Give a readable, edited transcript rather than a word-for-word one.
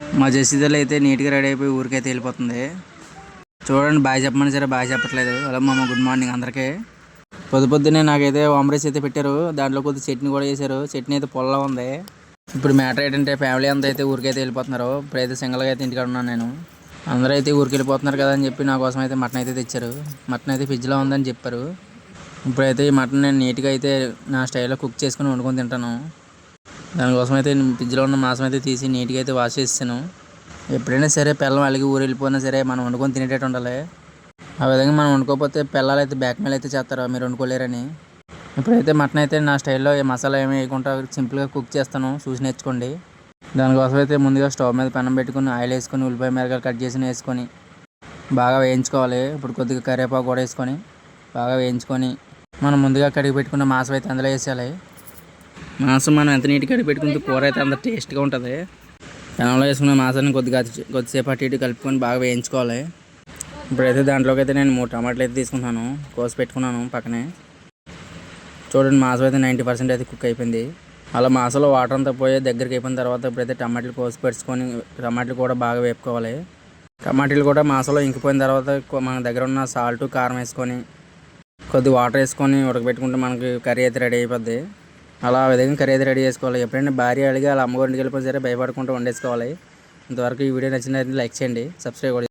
మా జెసిదలు అయితే నీట్గా రెడీ అయిపోయి ఊరికైతే వెళ్ళిపోతుంది. చూడండి, బాగా చెప్పమని సరే బాగా చెప్పట్లేదు. హలో మామ, గుడ్ మార్నింగ్ అందరికీ. పొద్దున్నే నాకైతే ఆమ్లెట్స్ అయితే పెట్టారు. దాంట్లో కొద్దిగా చట్నీ కూడా చేశారు. చట్నీ అయితే పొల్లగా ఉంది. ఇప్పుడు మ్యాటర్ ఏంటంటే ఫ్యామిలీ అంతా అయితే ఊరికైతే వెళ్ళిపోతున్నారు. ఇప్పుడైతే సింగిల్గా అయితే ఇంటికాడ ఉన్నాను నేను. అందరూ అయితే ఊరికి వెళ్ళిపోతున్నారు కదా అని చెప్పి నా కోసం అయితే మటన్ అయితే తెచ్చారు. మటన్ అయితే ఫ్రిడ్జ్లో ఉందని చెప్పారు. ఇప్పుడైతే ఈ మటన్ నేను నీట్గా అయితే నా స్టైల్లో కుక్ చేసుకుని వండుకొని తింటాను. దానికోసం అయితే ఫ్రిడ్జ్లో ఉన్న మాంసం అయితే తీసి నీట్గా అయితే వాష్ చేసాను. ఎప్పుడైనా సరే పిల్లలు అలిగి ఊరు వెళ్ళిపోయినా సరే మనం వండుకొని తినేటట్టు ఉండాలి. ఆ విధంగా మనం వండుకోకపోతే పిల్లలు అయితే బ్యాక్మెయిల్ అయితే చేస్తారు, మీరు వండుకోలేరని. ఇప్పుడైతే మటన్ అయితే నా స్టైల్లో మసాలా ఏమి వేయకుండా సింపుల్గా కుక్ చేస్తాను, చూసి నేర్చుకోండి. దానికోసం అయితే ముందుగా స్టవ్ మీద పెనం పెట్టుకుని ఆయిల్ వేసుకొని ఉల్లిపాయ మిరపకాయలు కట్ చేసి వేసుకొని బాగా వేయించుకోవాలి. ఇప్పుడు కొద్దిగా కరివేపాకు కూడా వేసుకొని బాగా వేయించుకొని మనం ముందుగా కడిగి పెట్టుకున్న మాంసం అయితే అందులో వేసేయాలి. మాంసం మనం ఎంత నీట్గా కడిగి పెట్టుకుంటే కూర అయితే అంత టేస్ట్గా ఉంటుంది. పెనంలో వేసుకున్న మాంసాన్ని కొద్దిసేపు అటు ఇటు కలుపుకొని బాగా వేయించుకోవాలి. ఇప్పుడైతే దాంట్లోకి అయితే నేను 3 టమాటాలు అయితే తీసుకుంటున్నాను, కోసి పెట్టుకున్నాను పక్కనే. చూడండి, మాంసం అయితే 90% అయితే కుక్ అయిపోయింది. అలా మాంసంలో వాటర్ అంతా పోయి దగ్గరికి అయిపోయిన తర్వాత ఇప్పుడైతే టమాటాలు కోసి పెట్టుకొని టమాటాలు కూడా బాగా వేపుకోవాలి. టమాటాలు కూడా మాంసంలో ఇంకిపోయిన తర్వాత మన దగ్గర ఉన్న సాల్ట్ కారం వేసుకొని కొద్ది వాటర్ వేసుకొని ఉడకబెట్టుకుంటే మనకి కర్రీ అయితే రెడీ అయిపోద్ది. అలా ఆ విధంగా కర్రీ అయితే రెడీ చేసుకోవాలి. ఎప్పుడైనా భార్య అడిగి అలా అమ్మగారింటికి వెళ్ళిపోయినా సరే భయపడకుండా వండేసుకోవాలి. ఇంతవరకు ఈ వీడియో నచ్చినట్లయితే లైక్ చేయండి, సబ్స్క్రైబ్ కూడా